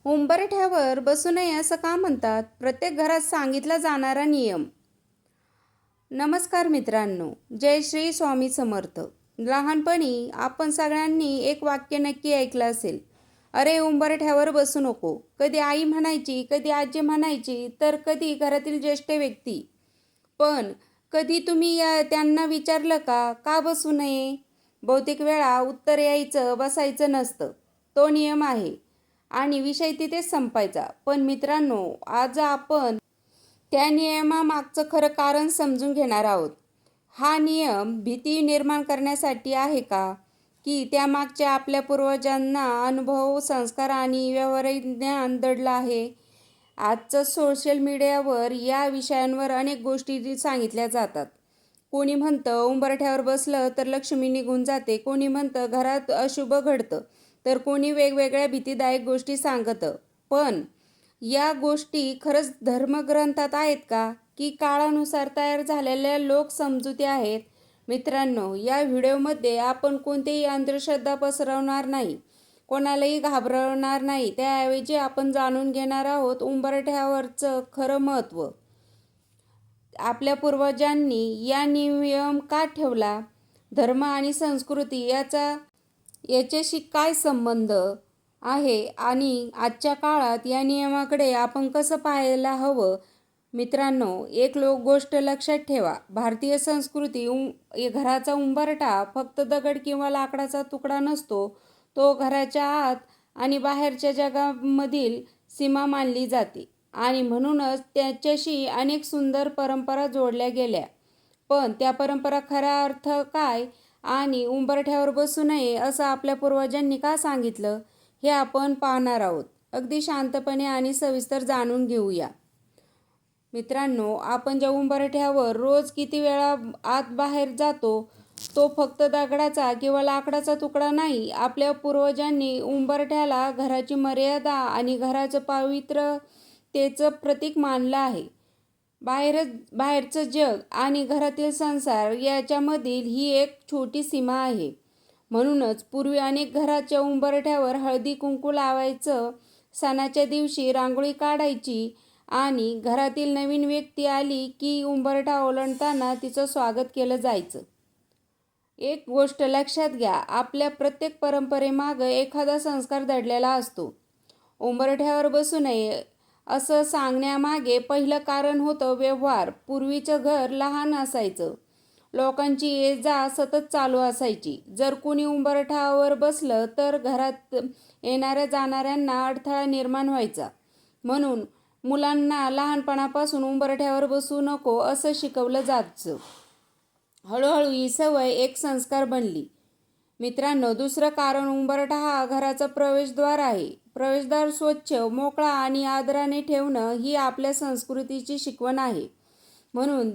उंबरठ्यावर बसू नये असं का म्हणतात? प्रत्येक घरात सांगितला जाणारा नियम. नमस्कार मित्रांनो, जय श्री स्वामी समर्थ. लहानपणी आपण सगळ्यांनी एक वाक्य नक्की ऐकलं असेल, अरे उंबरठ्यावर बसू नको. कधी आई म्हणायची, कधी आजी म्हणायची, तर कधी घरातील ज्येष्ठ व्यक्ती. पण कधी तुम्ही त्यांना विचारलं का बसू नये? बहुतेक वेळा उत्तर यायचं बसायचं नसतं. तो नियम आहे आणि विषय तिथेच संपायचा. पण मित्रांनो, आज आपण त्या नियमामागचं खरं कारण समजून घेणार आहोत. हा नियम भीती निर्माण करण्यासाठी आहे का, की त्यामागच्या आपल्या पूर्वजांना अनुभव, संस्कार आणि व्यावहारिक ज्ञान दडलं आहे? आजचं सोशल मीडियावर या विषयांवर अनेक गोष्टी सांगितल्या जातात. कोणी म्हणतं उंबरठ्यावर बसलं तर लक्ष्मी निघून जाते, कोणी म्हणतं घरात अशुभ घडतं, तर कोणी वेगवेगळ्या भीतीदायक गोष्टी सांगतं. पण या गोष्टी खरंच धर्मग्रंथात आहेत का, की काळानुसार तयार झालेल्या लोकसमजुती आहेत? मित्रांनो, या व्हिडिओमध्ये आपण कोणतीही अंधश्रद्धा पसरवणार नाही, कोणालाही घाबरवणार नाही. त्याऐवजी आपण जाणून घेणार आहोत उंबरठ्यावरचं खरं महत्त्व. आपल्या पूर्वजांनी या नियम का ठेवला? धर्म आणि संस्कृती याच्याशी काय संबंध आहे आणि आजच्या काळात या नियमाकडे आपण कसं पाहायला हवं? मित्रांनो, एक गोष्ट लक्षात ठेवा. भारतीय संस्कृती घराचा उंबरठा फक्त दगड किंवा लाकडाचा तुकडा नसतो. तो घराच्या आत आणि बाहेरच्या जगामधील सीमा मानली जाते आणि म्हणूनच त्याच्याशी अनेक सुंदर परंपरा जोडल्या गेल्या. पण त्या परंपरा खरा अर्थ काय आणि उंबरठ्यावर बसू नये असं आपल्या पूर्वजांनी का सांगितलं, हे आपण पाहणार आहोत. अगदी शांतपणे आणि सविस्तर जाणून घेऊया. मित्रांनो, आपण ज्या उंबरठ्यावर रोज किती वेळा आत बाहेर जातो, तो फक्त दगडाचा किंवा लाकडाचा तुकडा नाही. आपल्या पूर्वजांनी उंबरठ्याला घराची मर्यादा आणि घराचं पावित्र्यतेचं प्रतीक मानलं आहे. बाहेरचं जग आणि घरातील संसार याच्यामधील ही एक छोटी सीमा आहे. म्हणूनच पूर्वी अनेक घराच्या उंबरठ्यावर हळदी कुंकू लावायचं, सणाच्या दिवशी रांगोळी काढायची आणि घरातील नवीन व्यक्ती आली की उंबरठा ओलांडताना तिचं स्वागत केलं जायचं. एक गोष्ट लक्षात घ्या, आपल्या प्रत्येक परंपरेमागं एखादा संस्कार दडलेला असतो. उंबरठ्यावर बसू नये असं सांगण्यामागे पहिलं कारण होतं व्यवहार. पूर्वीचं घर लहान असायचं, लोकांची ये-जा सतत चालू असायची. जर कुणी उंबरठ्यावर बसलं तर घरात येणाऱ्या जाणाऱ्यांना अडथळा निर्माण व्हायचा. म्हणून मुलांना लहानपणापासून उंबरठ्यावर बसू नको असं शिकवलं जायचं. हळूहळू ही सवय एक संस्कार बनली. मित्रांनो, दुसरं कारण, उंबरठा हा घराचा प्रवेशद्वार आहे. प्रवेशद्वार स्वच्छ, मोकळा आणि आदराने ठेवणं ही आपल्या संस्कृतीची शिकवण आहे. म्हणून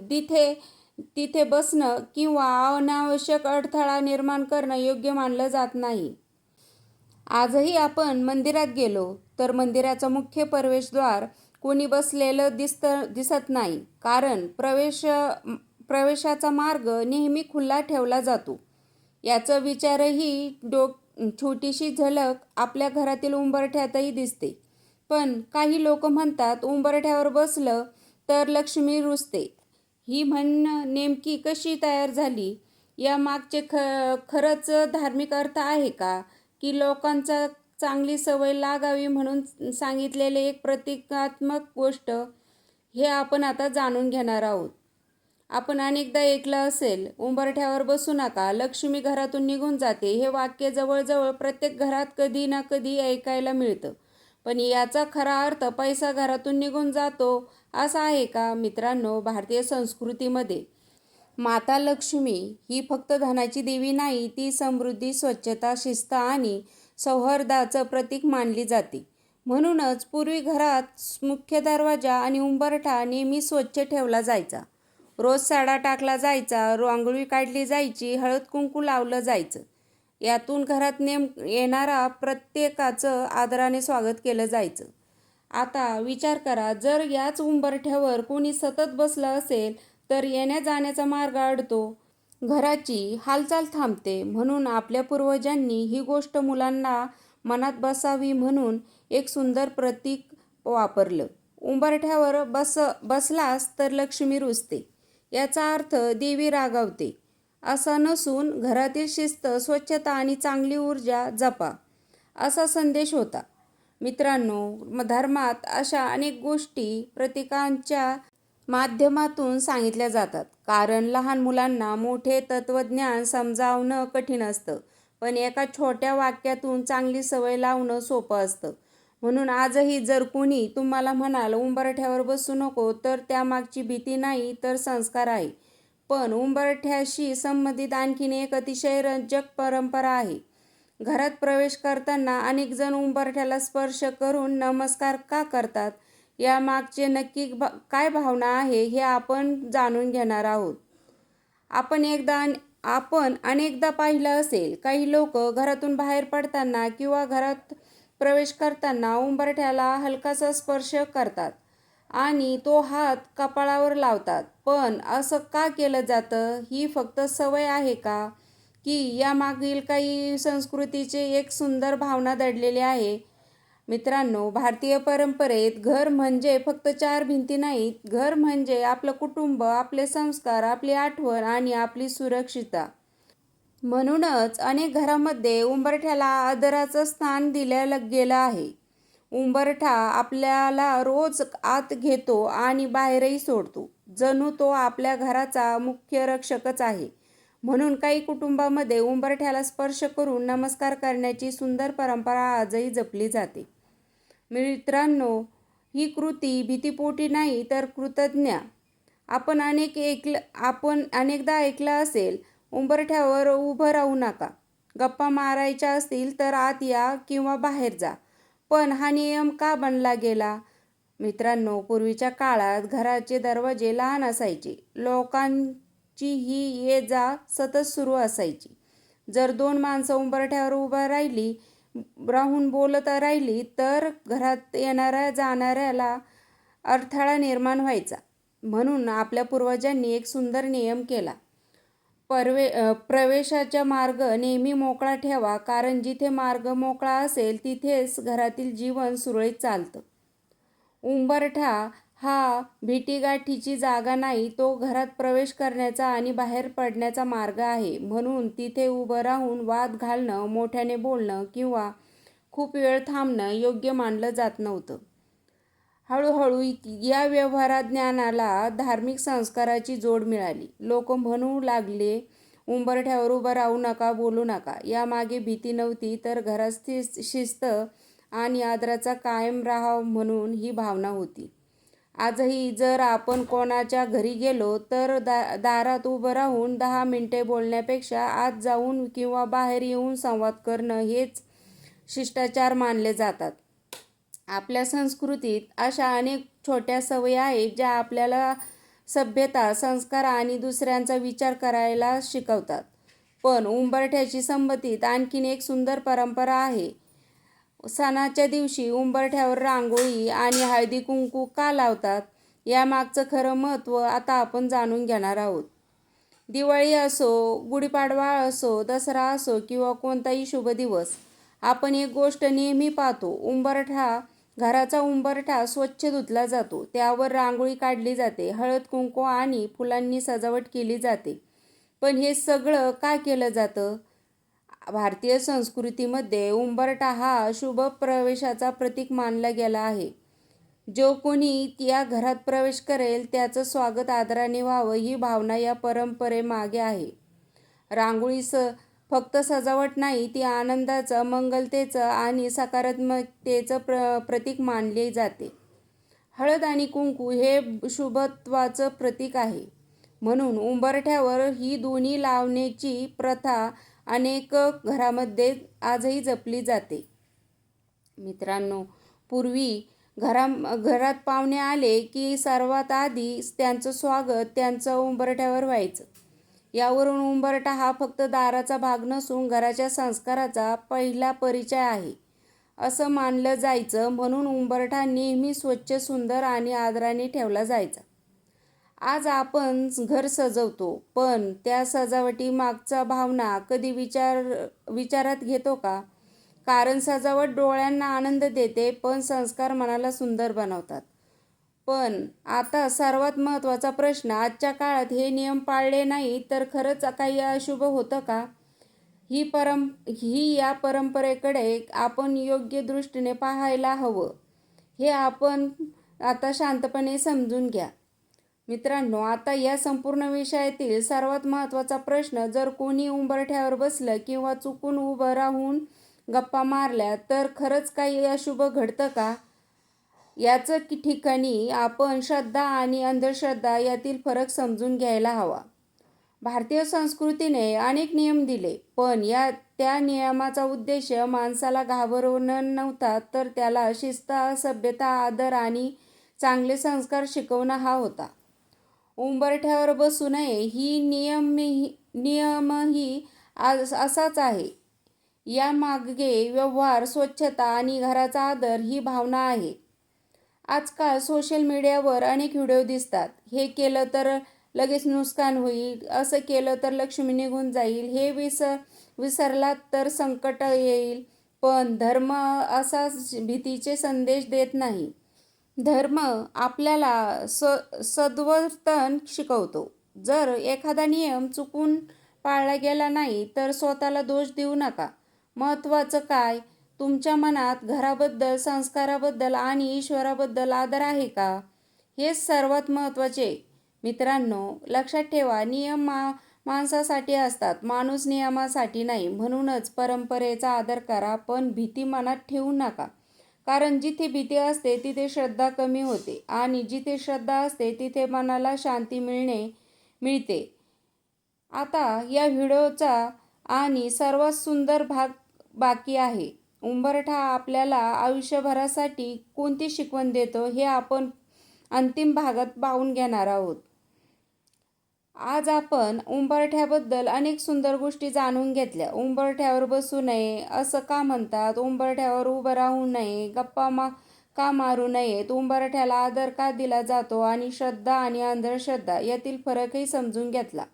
तिथे बसणं किंवा अनावश्यक अडथळा निर्माण करणं योग्य मानलं जात नाही. आजही आपण मंदिरात गेलो तर मंदिराचं मुख्य प्रवेशद्वार कोणी बसलेलं दिसत नाही, कारण प्रवेशाचा मार्ग नेहमी खुला ठेवला जातो. याचा विचारही छोटीशी झलक आपल्या घरातील उंबरठ्यातही दिसते. पण काही लोक म्हणतात उंबरठ्यावर बसलं तर लक्ष्मी रुजते. ही म्हण नेमकी कशी तयार झाली? या मागचे खरंच धार्मिक अर्थ आहे का, की लोकांचा चांगली सवय लागावी म्हणून सांगितलेले एक प्रतिकात्मक गोष्ट? हे आपण आता जाणून घेणार आहोत. आपण अनेकदा ऐकलं असेल, उंबरठ्यावर बसू नका, लक्ष्मी घरातून निघून जाते. हे वाक्य जवळजवळ प्रत्येक घरात कधी ना कधी ऐकायला मिळतं. पण याचा खरा अर्थ पैसा घरातून निघून जातो असा आहे का? मित्रांनो, भारतीय संस्कृतीमध्ये माता लक्ष्मी ही फक्त धनाची देवी नाही, ती समृद्धी, स्वच्छता, शिस्त आणि सौहार्दाचं प्रतीक मानली जाते. म्हणूनच पूर्वी घरात मुख्य दरवाजा आणि उंबरठा नेहमी स्वच्छ ठेवला जायचा. रोज सडा टाकला जायचा, रांगोळी काढली जायची, हळद कुंकू लावलं जायचं. यातून घरात येणारा प्रत्येकाचं आदराने स्वागत केलं जायचं. आता विचार करा, जर याच उंबरठ्यावर कोणी सतत बसलं असेल तर येण्या जाण्याचा मार्ग अडतो, घराची हालचाल थांबते. म्हणून आपल्या पूर्वजांनी ही गोष्ट मुलांना मनात बसावी म्हणून एक सुंदर प्रतीक वापरलं. उंबरठ्यावर बसलास तर लक्ष्मी रुजते, याचा अर्थ देवी रागावते असा नसून घरातील शिस्त, स्वच्छता आणि चांगली ऊर्जा जपा असा संदेश होता. मित्रांनो, धर्मात अशा अनेक गोष्टी प्रतीकांच्या माध्यमातून सांगितल्या जातात, कारण लहान मुलांना मोठे तत्त्वज्ञान समजावणं कठीण असतं, पण एका छोट्या वाक्यातून चांगली सवय लावणं सोपं असतं. म्हणून आजही जर कोणी तुम्हाला म्हणाल उंबरठ्यावर बसू नको, तर त्यामागची भीती नाही तर संस्कार आहे. पण उंबरठ्याशी संबंधित आणखीन एक अतिशय रंजक परंपरा आहे. घरात प्रवेश करताना अनेक जण उंबरठ्याला स्पर्श करून नमस्कार का करतात, यामागचे नक्की काय भावना आहे हे आपण जाणून घेणार आहोत. आपण अनेकदा पाहिलं असेल, काही लोक घरातून बाहेर पडताना किंवा घरात प्रवेश करताना उंबरठ्याला हलकासा स्पर्श करतात आणि तो हात कपाळावर लावतात. पण असं का केलं जातं? ही फक्त सवय आहे का, की यामागील काही संस्कृतीचे एक सुंदर भावना दडलेली आहे? मित्रांनो, भारतीय परंपरेत घर म्हणजे फक्त चार भिंती नाहीत. घर म्हणजे आपलं कुटुंब, आपले संस्कार, आपली आठवण आणि आपली सुरक्षितता. म्हणूनच अनेक घरांमध्ये उंबरठ्याला आदराचं स्थान दिलं गेलं आहे. उंबरठा आपल्याला रोज आत घेतो आणि बाहेरही सोडतो. जणू तो आपल्या घराचा मुख्य रक्षकच आहे. म्हणून काही कुटुंबांमध्ये उंबरठ्याला स्पर्श करून नमस्कार करण्याची सुंदर परंपरा आजही जपली जाते. मित्रांनो, ही कृती भीतीपोटी नाही तर कृतज्ञ. आपण अनेकदा ऐकलं असेल, उंबरठ्यावर उभं राहू नका, गप्पा मारायच्या असतील तर आत या किंवा बाहेर जा. पण हा नियम का बनला गेला? मित्रांनो, पूर्वीच्या काळात घराचे दरवाजे लहान असायचे. लोकांची ही ये जा सतत सुरू असायची. जर दोन माणसं उंबरठ्यावर राहून बोलत राहिली तर घरात येणाऱ्या जाणाऱ्याला अडथळा निर्माण व्हायचा. म्हणून आपल्या पूर्वजांनी एक सुंदर नियम केला. प्रवेशाचा मार्ग नेहमी मोकळा ठेवा, कारण जिथे मार्ग मोकळा असेल तिथेच घरातील जीवन सुरळीत चालतं. उंबरठा हा भेटीगाठीची जागा नाही, तो घरात प्रवेश करण्याचा आणि बाहेर पडण्याचा मार्ग आहे. म्हणून तिथे उभं राहून वाद घालणं, मोठ्याने बोलणं किंवा खूप वेळ थांबणं योग्य मानलं जात नव्हतं. हळूहळू या व्यवहार ज्ञानाला धार्मिक संस्काराची जोड मिळाली. लोक म्हणू लागले, उंबरठ्यावर उभं राहू नका, बोलू नका. यामागे भीती नव्हती, तर घरात शिस्त आणि आदराचा कायम राहावा म्हणून ही भावना होती. आजही जर आपण कोणाच्या घरी गेलो तर दारात उभं राहून 10 मिनिटे बोलण्यापेक्षा आत जाऊन किंवा बाहेर येऊन संवाद करणं हेच शिष्टाचार मानले जातात. आपल्या संस्कृतीत अशा अनेक छोट्या सवयी आहेत ज्या आपल्याला सभ्यता, संस्कार आणि दुसऱ्यांचा विचार करायला शिकवतात. पण उंबरठ्याशी संबंधित आणखीन एक सुंदर परंपरा आहे. सणाच्या दिवशी उंबरठ्यावर रांगोळी आणि हळदी कुंकू का लावतात, यामागचं खरं महत्त्व आता आपण जाणून घेणार आहोत. दिवाळी असो, गुढीपाडवा असो, दसरा असो किंवा कोणताही शुभ दिवस, आपण एक गोष्ट नेहमी पाहतो. घराचा उंबरठा स्वच्छ धुतला जातो, त्यावर रांगोळी काढली जाते, हळद कुंकू आणि फुलांनी सजावट केली जाते. पण हे सगळं का केलं जातं? भारतीय संस्कृतीमध्ये उंबरठा हा शुभ प्रवेशाचा प्रतीक मानला गेला आहे. जो कोणी या घरात प्रवेश करेल त्याचं स्वागत आदराने व्हावं, ही भावना या परंपरेमागे आहे. रांगोळी फक्त सजावट नाही, ती आनंदाचं, मंगलतेचं आणि सकारात्मकतेचं प्रतीक मानली जाते. हळद आणि कुंकू हे शुभत्वाचं प्रतीक आहे. म्हणून उंबरठ्यावर ही दोन्ही लावण्याची प्रथा अनेक घरांमध्ये आजही जपली जाते. मित्रांनो, पूर्वी घरात पाहुणे आले की सर्वात आधी त्यांचं स्वागत त्यांचं उंबरठ्यावर व्हायचं. यावरून उंबरठा हा फक्त दाराचा भाग नसून घराच्या संस्काराचा पहिला परिचय आहे असं मानलं जायचं. म्हणून उंबरठा नेहमी स्वच्छ, सुंदर आणि आदराने ठेवला जायचा. आज आपण घर सजवतो, पण त्या सजावटीमागच्या भावना कधी विचारात घेतो का? कारण सजावट डोळ्यांना आनंद देते, पण संस्कार मनाला सुंदर बनवतात. पण आता सर्वात महत्त्वाचा प्रश्न, आजच्या काळात हे नियम पाळले नाही तर खरंच काही अशुभ होतं का? या परंपरेकडे आपण योग्य दृष्टीने पाहायला हवं. हे आपण आता शांतपणे समजून घ्या. मित्रांनो, आता या संपूर्ण विषयातील सर्वात महत्त्वाचा प्रश्न, जर कोणी उंबरठ्यावर बसलं किंवा चुकून उभं राहून गप्पा मारल्या तर खरंच काही अशुभ घडतं का? याचं ठिकाणी आपण श्रद्धा आणि अंधश्रद्धा यातील फरक समजून घ्यायला हवा. भारतीय संस्कृतीने अनेक नियम दिले, पण त्या नियमाचा उद्देश माणसाला घाबरवणं नव्हता, तर त्याला शिस्त, सभ्यता, आदर आणि चांगले संस्कार शिकवणं हा होता. उंबरठ्यावर बसू नये ही नियमही असाच आहे. यामागे व्यवहार, स्वच्छता आणि घराचा आदर ही भावना आहे. आजकाल सोशल मीडियावर अनेक व्हिडिओ दिसतात. हे केलं तर लगेच नुकसान होईल, असं केलं तर लक्ष्मी निघून जाईल, हे विसरलात तर संकट येईल. पण धर्म असा भीतीचे संदेश देत नाही. धर्म आपल्याला सद्वर्तन शिकवतो. जर एखादा नियम चुकून पाळला गेला नाही तर स्वतःला दोष देऊ नका. महत्त्वाचं काय, तुमच्या मनात घराबद्दल, संस्काराबद्दल आणि ईश्वराबद्दल आदर आहे का? हेच सर्वात महत्त्वाचे. मित्रांनो, लक्षात ठेवा, नियम माणसासाठी असतात, माणूस नियमासाठी नाही. म्हणूनच परंपरेचा आदर करा, पण भीती मनात ठेवू नका. कारण जिथे भीती असते तिथे श्रद्धा कमी होते आणि जिथे श्रद्धा असते तिथे मनाला शांती मिळते. आता या व्हिडिओचा आणि सर्वात सुंदर भाग बाकी आहे. उंबरठा आपल्याला आयुष्यभरासाठी कोणती शिकवण देतो हे आपण अंतिम भागात पाहून घेणार आहोत. आज आपण उंबरठ्याबद्दल अनेक सुंदर गोष्टी जाणून घेतल्या. उंबरठ्यावर बसू नये असं का म्हणतात? उंबरठ्यावर उभं राहू नये, गप्पा का मारू नयेत? उंबरठ्याला आदर का दिला जातो? आणि श्रद्धा आणि अंधश्रद्धा यातील फरकही समजून घेतला.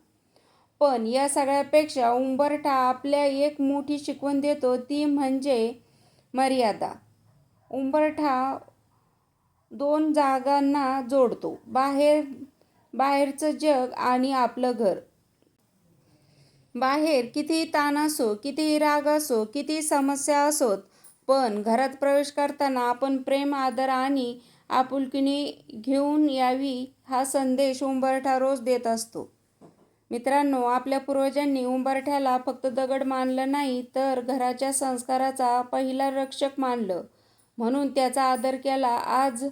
पण या सगळ्यापेक्षा उंबरठा आपल्या एक मोठी शिकवण देतो, ती म्हणजे मर्यादा. उंबरठा दोन जागांना जोडतो, बाहेरचं जग आणि आपलं घर. बाहेर कितीही ताण असो, कितीही राग असो, कितीही समस्या असोत, पण घरात प्रवेश करताना आपण प्रेम, आदर आणि आपुलकीने घेऊन यावी हा संदेश उंबरठा रोज देत असतो. मित्रांनो, आपल्या पूर्वजांनी उंबरठ्याला फक्त दगड मानलं नाही, तर घराच्या संस्काराचा पहिला रक्षक मानलं. म्हणून त्याचा आदर केला. आज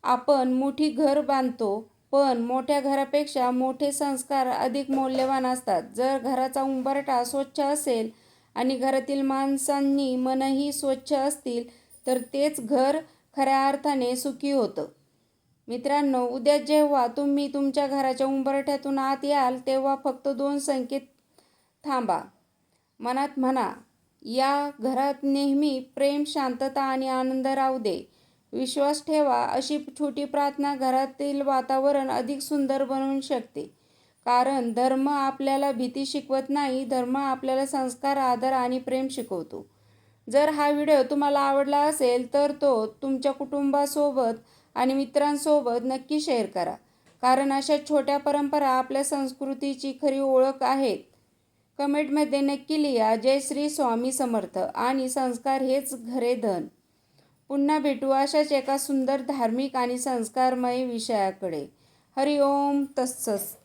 आपण मोठी घर बांधतो, पण मोठ्या घरापेक्षा मोठे संस्कार अधिक मौल्यवान असतात. जर घराचा उंबरठा स्वच्छ असेल आणि घरातील माणसांनी मनही स्वच्छ असतील तर तेच घर खऱ्या अर्थाने सुखी होतं. मित्रांनो, उद्या जेव्हा तुम्ही तुमच्या घराच्या उंबरठ्यातून आत याल तेव्हा फक्त 2 संकेत थांबा. मनात म्हणा, या घरात नेहमी प्रेम, शांतता आणि आनंद राहू दे. विश्वास ठेवा. अशी छोटी प्रार्थना घरातील वातावरण अधिक सुंदर बनवू शकते. कारण धर्म आपल्याला भीती शिकवत नाही, धर्म आपल्याला संस्कार, आदर आणि प्रेम शिकवतो. जर हा व्हिडिओ तुम्हाला आवडला असेल तर तो तुमच्या कुटुंबासोबत आणि मित्रांसोबत नक्की शेअर करा. कारण अशा छोट्या परंपरा आपल्या संस्कृतीची खरी ओळख आहेत. कमेंटमध्ये नक्की लिहा, जय श्री स्वामी समर्थ आणि संस्कार हेच खरे धन. पुन्हा भेटू अशाच एका सुंदर धार्मिक आणि संस्कारमय विषयाकडे. हरि ओम तत्सत.